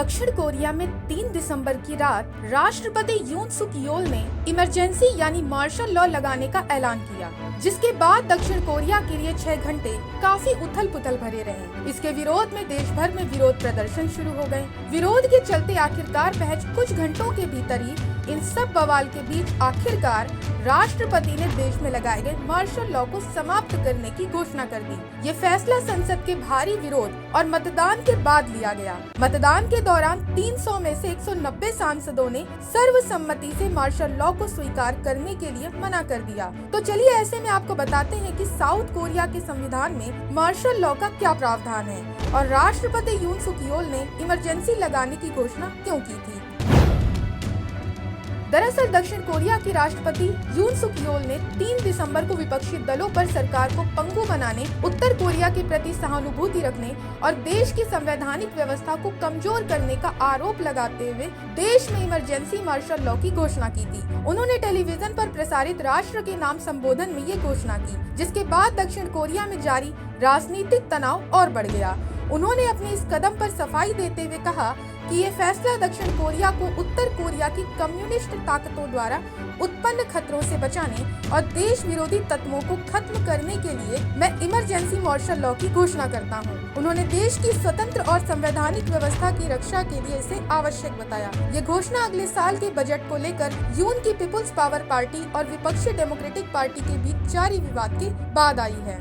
दक्षिण कोरिया में 3 दिसंबर की रात राष्ट्रपति यून सुक योल ने इमरजेंसी यानी मार्शल लॉ लगाने का ऐलान किया, जिसके बाद दक्षिण कोरिया के लिए 6 घंटे काफी उथल पुथल भरे रहे। इसके विरोध में देश भर में विरोध प्रदर्शन शुरू हो गए। विरोध के चलते आखिरकार महज कुछ घंटों के भीतर ही इन सब बवाल के बीच आखिरकार राष्ट्रपति ने देश में लगाए गए मार्शल लॉ को समाप्त करने की घोषणा कर दी। ये फैसला संसद के भारी विरोध और मतदान के बाद लिया गया। मतदान के दौरान 300 में से 190 सांसदों ने सर्वसम्मति से मार्शल लॉ को स्वीकार करने के लिए मना कर दिया। तो चलिए ऐसे में आपको बताते हैं कि साउथ कोरिया के संविधान में मार्शल लॉ का क्या प्रावधान है और राष्ट्रपति यून सुक योल ने इमरजेंसी लगाने की घोषणा क्यों की थी। दरअसल दक्षिण कोरिया के राष्ट्रपति यून सुक योल ने 3 दिसंबर को विपक्षी दलों पर सरकार को पंगु बनाने, उत्तर कोरिया के प्रति सहानुभूति रखने और देश की संवैधानिक व्यवस्था को कमजोर करने का आरोप लगाते हुए देश में इमरजेंसी मार्शल लॉ की घोषणा की थी। उन्होंने टेलीविजन पर प्रसारित राष्ट्र के नाम संबोधन में ये घोषणा की, जिसके बाद दक्षिण कोरिया में जारी राजनीतिक तनाव और बढ़ गया। उन्होंने अपने इस कदम पर सफाई देते हुए कहा कि ये फैसला दक्षिण कोरिया को उत्तर कोरिया की कम्युनिस्ट ताकतों द्वारा उत्पन्न खतरों से बचाने और देश विरोधी तत्वों को खत्म करने के लिए मैं इमरजेंसी मार्शल लॉ की घोषणा करता हूँ। उन्होंने देश की स्वतंत्र और संवैधानिक व्यवस्था की रक्षा के लिए इसे आवश्यक बताया। ये घोषणा अगले साल के बजट को लेकर यून की पीपुल्स पावर पार्टी और विपक्षी डेमोक्रेटिक पार्टी के बीच जारी विवाद के बाद आई है।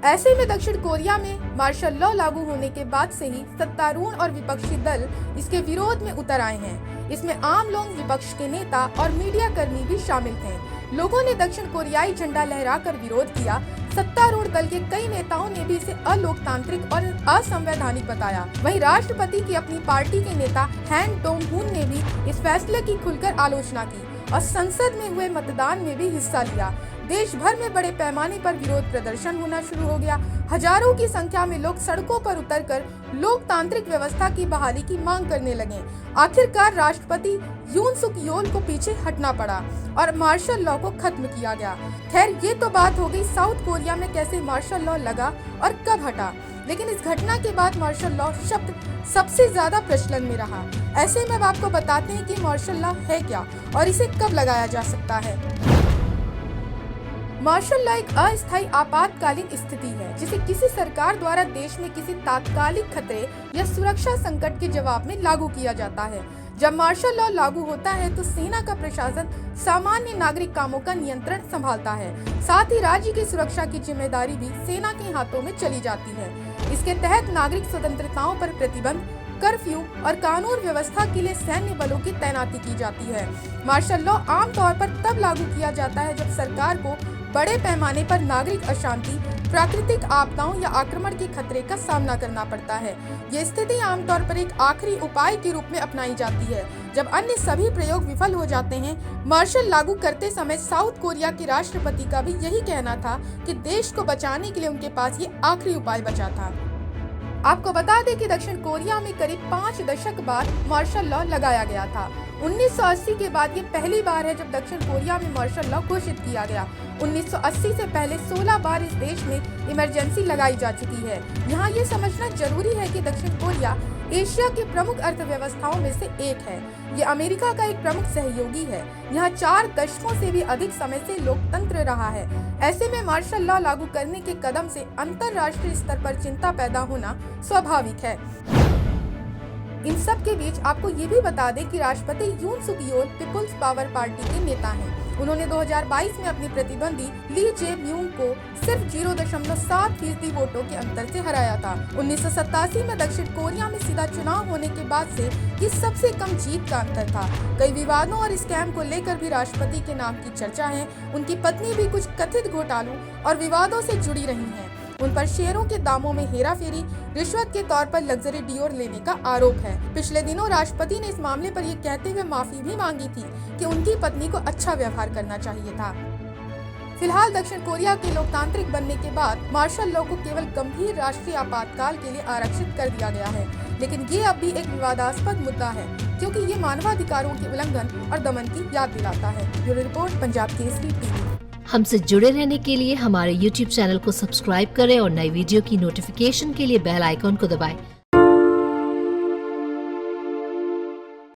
ऐसे में दक्षिण कोरिया में मार्शल लॉ लागू होने के बाद से ही सत्तारूढ़ और विपक्षी दल इसके विरोध में उतर आए हैं। इसमें आम लोग, विपक्ष के नेता और मीडिया कर्मी भी शामिल थे। लोगों ने दक्षिण कोरियाई झंडा लहराकर विरोध किया। सत्तारूढ़ दल के कई नेताओं ने भी इसे अलोकतांत्रिक और असंवैधानिक बताया। वहीं राष्ट्रपति की अपनी पार्टी के नेता हैन डोंग-हुन ने भी इस फैसले की खुलकर आलोचना की और संसद में हुए मतदान में भी हिस्सा लिया। देश भर में बड़े पैमाने पर विरोध प्रदर्शन होना शुरू हो गया। हजारों की संख्या में लोग सड़कों पर उतरकर लोकतांत्रिक व्यवस्था की बहाली की मांग करने लगे। आखिरकार राष्ट्रपति यून सुक योल को पीछे हटना पड़ा और मार्शल लॉ को खत्म किया गया। खैर, ये तो बात हो गई साउथ कोरिया में कैसे मार्शल लॉ लगा और कब हटा, लेकिन इस घटना के बाद मार्शल लॉ शब्द सबसे ज्यादा प्रचलन में रहा। ऐसे में अब आपको बताते हैं कि मार्शल लॉ है क्या और इसे कब लगाया जा सकता है। मार्शल लॉ एक अस्थायी आपातकालीन स्थिति है, जिसे किसी सरकार द्वारा देश में किसी तात्कालिक खतरे या सुरक्षा संकट के जवाब में लागू किया जाता है। जब मार्शल लॉ लागू होता है तो सेना का प्रशासन सामान्य नागरिक कामों का नियंत्रण संभालता है। साथ ही राज्य की सुरक्षा की जिम्मेदारी भी सेना के हाथों में चली जाती है। इसके तहत नागरिक स्वतंत्रताओं पर प्रतिबंध, कर्फ्यू और कानून व्यवस्था के लिए सैन्य बलों की तैनाती की जाती है। मार्शल लॉ आमतौर पर तब लागू किया जाता है जब सरकार को बड़े पैमाने पर नागरिक अशांति, प्राकृतिक आपदाओं या आक्रमण के खतरे का सामना करना पड़ता है। ये स्थिति आमतौर पर एक आखिरी उपाय के रूप में अपनाई जाती है। जब अन्य सभी प्रयोग विफल हो जाते हैं, मार्शल लागू करते समय साउथ कोरिया के राष्ट्रपति का भी यही कहना था कि देश को बचाने के लिए उनके पास ये आखिरी उपाय बचा था। आपको बता दें कि दक्षिण कोरिया में करीब 5 दशक बाद मार्शल लॉ लगाया गया था। 1980 के बाद ये पहली बार है जब दक्षिण कोरिया में मार्शल लॉ घोषित किया गया। 1980 से पहले 16 बार इस देश में इमरजेंसी लगाई जा चुकी है। यहाँ ये समझना जरूरी है कि दक्षिण कोरिया एशिया की प्रमुख अर्थव्यवस्थाओं में से एक है। ये अमेरिका का एक प्रमुख सहयोगी है। यहाँ 4 दशकों से भी अधिक समय से लोकतंत्र रहा है। ऐसे में मार्शल लॉ लागू करने के कदम से अंतर्राष्ट्रीय स्तर पर चिंता पैदा होना स्वाभाविक है। इन सब के बीच आपको ये भी बता दें कि राष्ट्रपति यून सुक योल पीपुल्स पावर पार्टी के नेता हैं। उन्होंने 2022 में अपनी प्रतिद्वंदी ली जे म्यूंग को सिर्फ 0.7% वोटों के अंतर से हराया था। 1987 में दक्षिण कोरिया में सीधा चुनाव होने के बाद से ये सबसे कम जीत का अंतर था। कई विवादों और स्कैम को लेकर भी राष्ट्रपति के नाम की चर्चा है। उनकी पत्नी भी कुछ कथित घोटालों और विवादों से जुड़ी रही हैं। उन पर शेयरों के दामों में हेराफेरी, रिश्वत के तौर पर लग्जरी डियोर लेने का आरोप है। पिछले दिनों राष्ट्रपति ने इस मामले पर यह कहते हुए माफी भी मांगी थी कि उनकी पत्नी को अच्छा व्यवहार करना चाहिए था। फिलहाल दक्षिण कोरिया के लोकतांत्रिक बनने के बाद मार्शल लॉ को केवल गंभीर राष्ट्रीय आपातकाल के लिए आरक्षित कर दिया गया है, लेकिन ये अब भी एक विवादास्पद मुद्दा है क्योंकि ये मानवाधिकारों के उल्लंघन और दमन की याद दिलाता है। Bureau report, Punjab Kesari TV. हमसे जुड़े रहने के लिए हमारे YouTube चैनल को सब्सक्राइब करें और नई वीडियो की नोटिफिकेशन के लिए बेल आइकॉन को दबाएं।